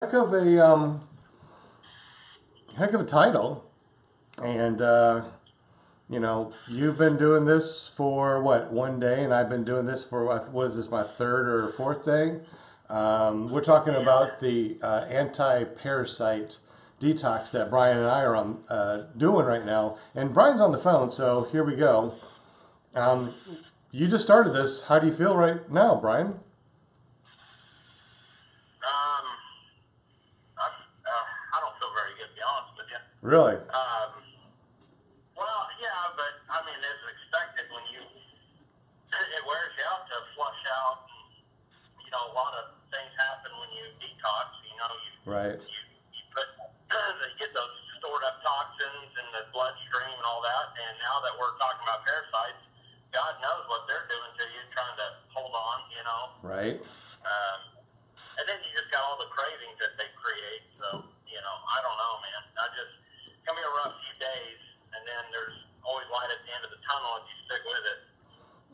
Heck of a heck of a title, and you've been doing this for what 1 day, and I've been doing this for what is this, my third or fourth day? We're talking about the anti-parasite detox that Brian and I are on doing right now, and Brian's on the phone, so here we go. Um, you just started this. How do you feel right now, Brian? Um, I don't feel very good, to be honest with you. Really? Um, well, yeah, but I mean, it's expected when it wears you out to flush out. A lot of things happen when you detox. Right. You put, you get those stored up toxins in the bloodstream and all that. And now that we're talking about parasites, God knows what they're doing to you, trying to hold on. Right. Um, and then you just got all the cravings that they create. So, I don't know, man. It's gonna be a rough few days, and then there's always light at the end of the tunnel if you stick with it.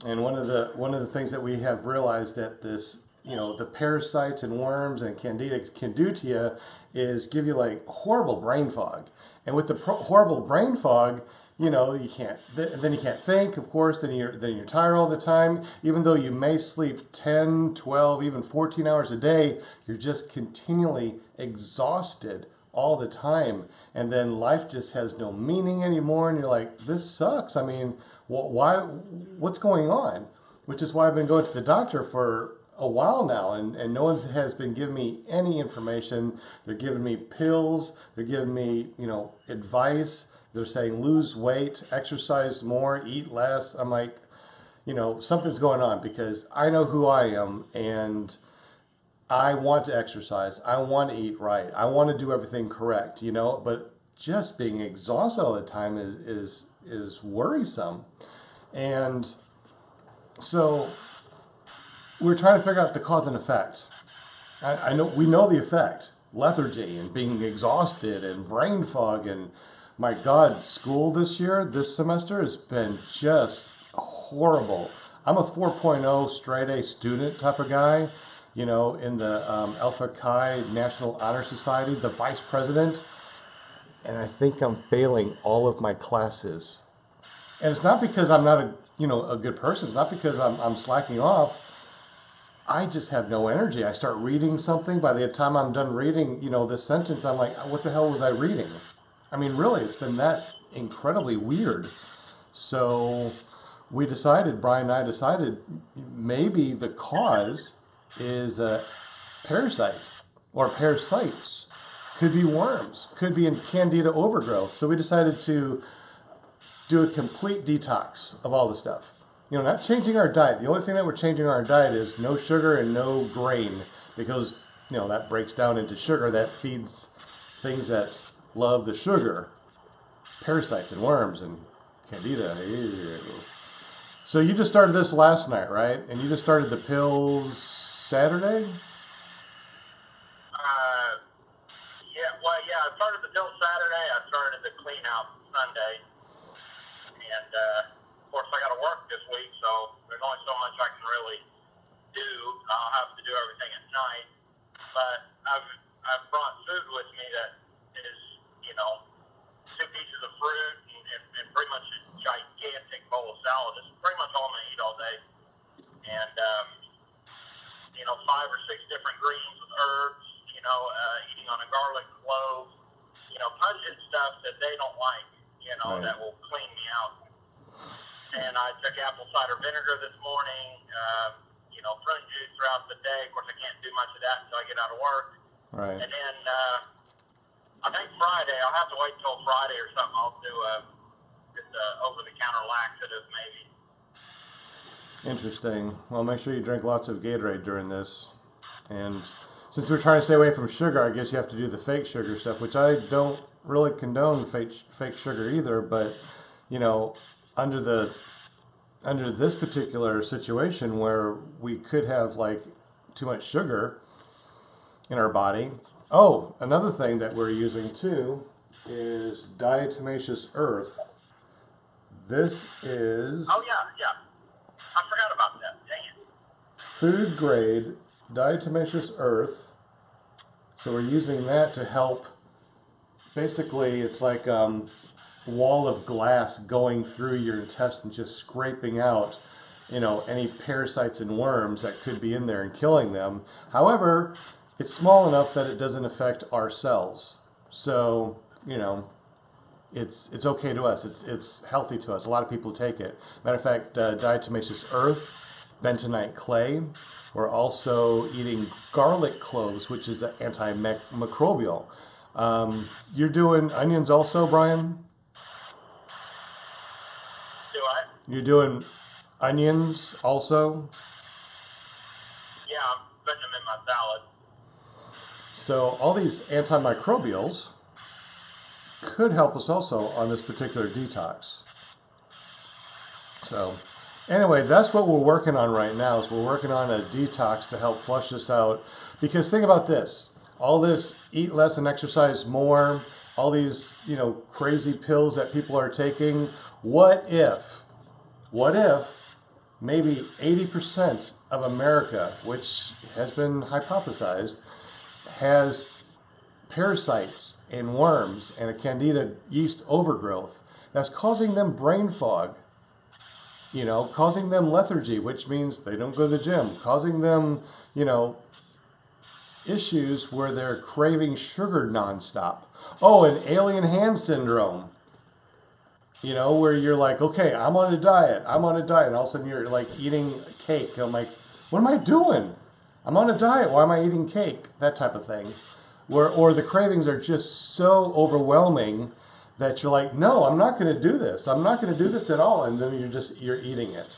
And one of the things that we have realized that this, the parasites and worms and candida can do to you is give you like horrible brain fog. And with the horrible brain fog, you can't. Then you can't think. Of course, then you're tired all the time. Even though you may sleep 10, 12, even 14 hours a day, you're just continually exhausted all the time, and then life just has no meaning anymore, and you're like, this sucks. I mean, why, what's going on? Which is why I've been going to the doctor for a while now, and no one has been giving me any information. They're giving me pills, they're giving me advice. They're saying lose weight, exercise more, eat less. I'm like, something's going on, because I know who I am, and I want to exercise. I want to eat right. I want to do everything correct, but just being exhausted all the time is worrisome. And so we're trying to figure out the cause and effect. I know we know the effect: lethargy and being exhausted and brain fog. And my God, school this semester has been just horrible. I'm a 4.0 straight A student type of guy, in the Alpha Chi National Honor Society, the vice president, and I think I'm failing all of my classes. And it's not because I'm not a good person. It's not because I'm slacking off. I just have no energy. I start reading something. By the time I'm done reading, this sentence, I'm like, what the hell was I reading? I mean, really, it's been that incredibly weird. So Brian and I decided, maybe the cause is a parasite or parasites. Could be worms, could be in candida overgrowth. So we decided to do a complete detox of all the stuff. Not changing our diet. The only thing that we're changing our diet is no sugar and no grain, because that breaks down into sugar that feeds things that love the sugar, parasites and worms and candida. Ew. So you just started this last night, right? And you just started the pills Saturday? Uh, yeah, well, yeah, I started the pill Saturday. I started the clean out Sunday. And, of course, I got to work this week, so there's only so much I can really do. I'll have to do everything at night. But I've brought food with me that is, you know, two pieces of fruit and pretty much a gigantic bowl of salad. It's pretty much all I'm going to eat all day. And, five or six different greens with herbs, eating on a garlic clove, pungent stuff that they don't like, Right. that will clean me out. And I took apple cider vinegar this morning, prune juice throughout the day. Of course, I can't do much of that until I get out of work. Right. And then I think Friday, I'll have to wait till Friday or something. I'll do just a over-the-counter laxative maybe. Interesting. Well, make sure you drink lots of Gatorade during this. And since we're trying to stay away from sugar, I guess you have to do the fake sugar stuff, which I don't really condone fake sugar either. But you know, under the under this particular situation where we could have like too much sugar in our body. Oh, another thing that we're using too is diatomaceous earth. This is Oh, yeah, yeah. I forgot about that. Dang it. food grade diatomaceous earth, So we're using that to help. Basically, it's like wall of glass going through your intestine, just scraping out, any parasites and worms that could be in there and killing them. However, it's small enough that it doesn't affect our cells. So, it's okay to us. It's healthy to us. A lot of people take it. Matter of fact, diatomaceous earth, bentonite clay. We're also eating garlic cloves, which is antimicrobial. You're doing onions also, Brian? Do I? You're doing onions also? Yeah, I'm putting them in my salad. So all these antimicrobials could help us also on this particular detox. So anyway, that's what we're working on right now is we're working on a detox to help flush this out. Because think about this. All this eat less and exercise more, all these, crazy pills that people are taking. What if maybe 80% of America, which has been hypothesized, has parasites and worms and a candida yeast overgrowth that's causing them brain fog, causing them lethargy, which means they don't go to the gym, causing them, issues where they're craving sugar nonstop. Oh, and alien hand syndrome, where you're like, okay, I'm on a diet, and all of a sudden you're like eating cake. I'm like, what am I doing? I'm on a diet, why am I eating cake? That type of thing. Or the cravings are just so overwhelming that you're like, no, I'm not going to do this. I'm not going to do this at all. And then you're eating it.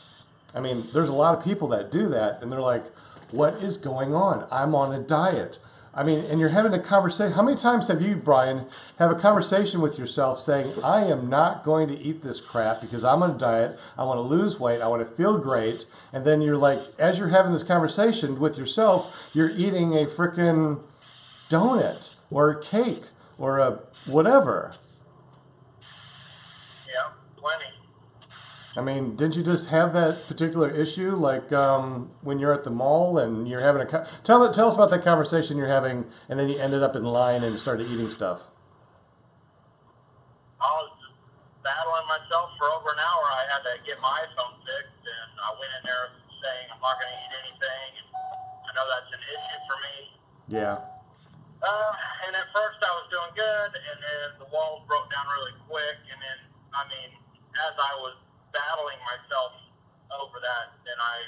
I mean, there's a lot of people that do that, and they're like, what is going on? I'm on a diet. I mean, and you're having a conversation. How many times have you, Brian, have a conversation with yourself saying, I am not going to eat this crap because I'm on a diet. I want to lose weight. I want to feel great. And then you're like, as you're having this conversation with yourself, you're eating a frickin' donut or a cake or a whatever. Yeah, plenty. I mean, didn't you just have that particular issue, like when you're at the mall and you're having tell us about that conversation you're having, and then you ended up in line and started eating stuff. I was battling myself for over an hour. I had to get my iPhone fixed, and I went in there saying I'm not going to eat anything. And I know that's an issue for me. Yeah. And at first I was doing good, and then the walls broke down really quick, and then, as I was battling myself over that, then I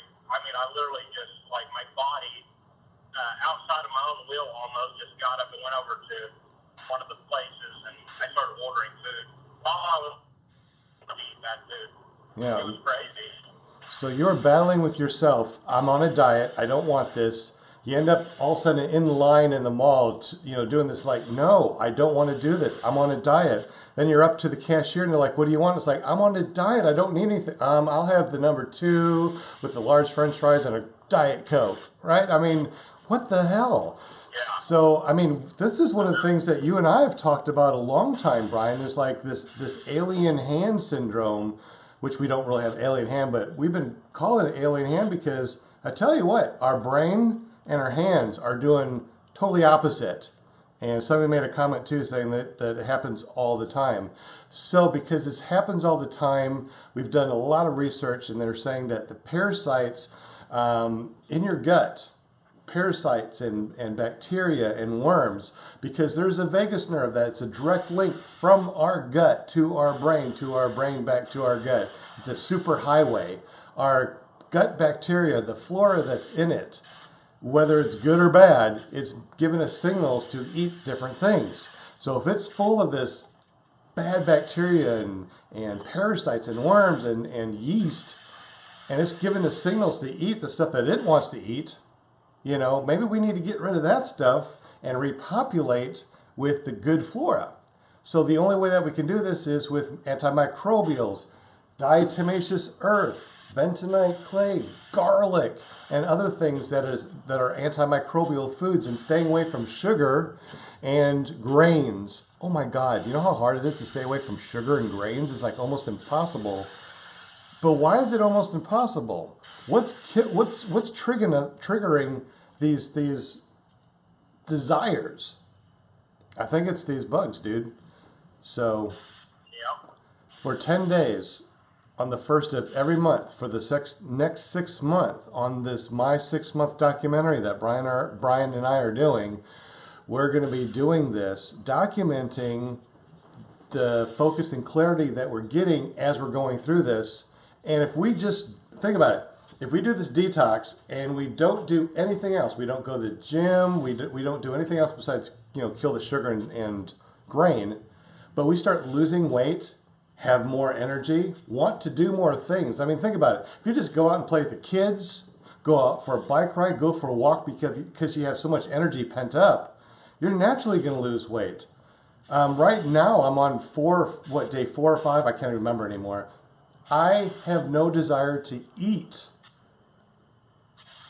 literally just, like, my body, outside of my own will almost, just got up and went over to one of the places, and I started ordering food while I was eating that food. Yeah. It was crazy. So you're battling with yourself. I'm on a diet. I don't want this. You end up all of a sudden in line in the mall, doing this like, no, I don't want to do this. I'm on a diet. Then you're up to the cashier and they're like, what do you want? It's like, I'm on a diet. I don't need anything. I'll have the number 2 with the large French fries and a Diet Coke, right? I mean, what the hell? Yeah. So, I mean, this is one of the things that you and I have talked about a long time, Brian, is like this alien hand syndrome, which we don't really have alien hand, but we've been calling it alien hand because I tell you what, our brain and our hands are doing totally opposite. And somebody made a comment too saying that it happens all the time. So because this happens all the time, we've done a lot of research and they're saying that the parasites in your gut, parasites and bacteria and worms, because there's a vagus nerve that's a direct link from our gut to our brain back to our gut. It's a super highway. Our gut bacteria, the flora that's in it, whether it's good or bad, it's giving us signals to eat different things. So if it's full of this bad bacteria and parasites and worms and yeast, and it's giving us signals to eat the stuff that it wants to eat, maybe we need to get rid of that stuff and repopulate with the good flora. So the only way that we can do this is with antimicrobials, diatomaceous earth, bentonite clay, garlic, and other things that are antimicrobial foods, and staying away from sugar and grains. Oh my God, you know how hard it is to stay away from sugar and grains? It's like almost impossible. But why is it almost impossible? What's triggering these desires. I think it's these bugs, dude. So Yep. for 10 days on the first of every month for the next 6 months on this My 6 Month documentary that Brian and I are doing, we're going to be doing this, documenting the focus and clarity that we're getting as we're going through this. And if we just think about it, if we do this detox and we don't do anything else, we don't go to the gym, we don't do anything else besides, kill the sugar and grain, but we start losing weight, have more energy, want to do more things. I mean, think about it. If you just go out and play with the kids, go out for a bike ride, go for a walk because you have so much energy pent up, you're naturally going to lose weight. Right now, I'm on day 4 or 5? I can't remember anymore. I have no desire to eat.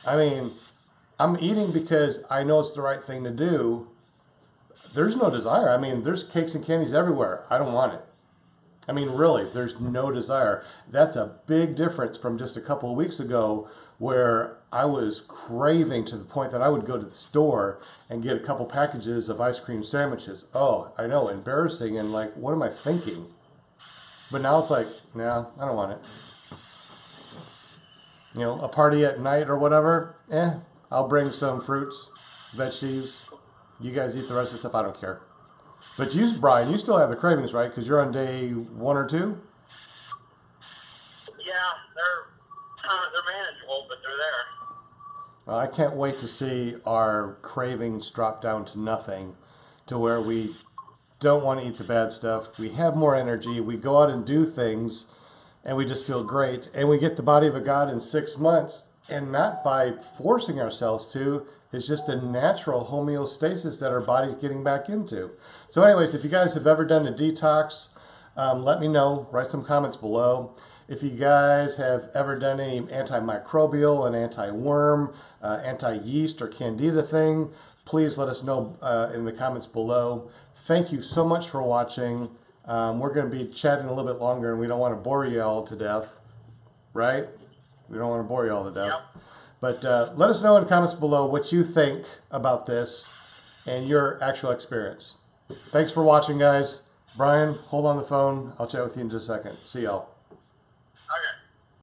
I mean, I'm eating because I know it's the right thing to do. There's no desire. I mean, there's cakes and candies everywhere. I don't want it. I mean, really, there's no desire. That's a big difference from just a couple of weeks ago where I was craving to the point that I would go to the store and get a couple packages of ice cream sandwiches. Oh, I know, embarrassing and like, what am I thinking? But now it's like, no, I don't want it. A party at night or whatever, I'll bring some fruits, veggies. You guys eat the rest of the stuff, I don't care. But you, Brian, you still have the cravings, right? Because you're on day 1 or 2? Yeah, they're manageable, but they're there. Well, I can't wait to see our cravings drop down to nothing, to where we don't want to eat the bad stuff. We have more energy. We go out and do things, and we just feel great. And we get the body of a God in 6 months, and not by forcing ourselves to. It's just a natural homeostasis that our body's getting back into. So anyways, if you guys have ever done a detox, let me know. Write some comments below. If you guys have ever done any antimicrobial and anti-worm, anti-yeast or candida thing, please let us know in the comments below. Thank you so much for watching. We're going to be chatting a little bit longer, and we don't want to bore you all to death, right? We don't want to bore you all to death. Yep. But let us know in the comments below what you think about this and your actual experience. Thanks for watching, guys. Brian, hold on the phone. I'll chat with you in just a second. See y'all.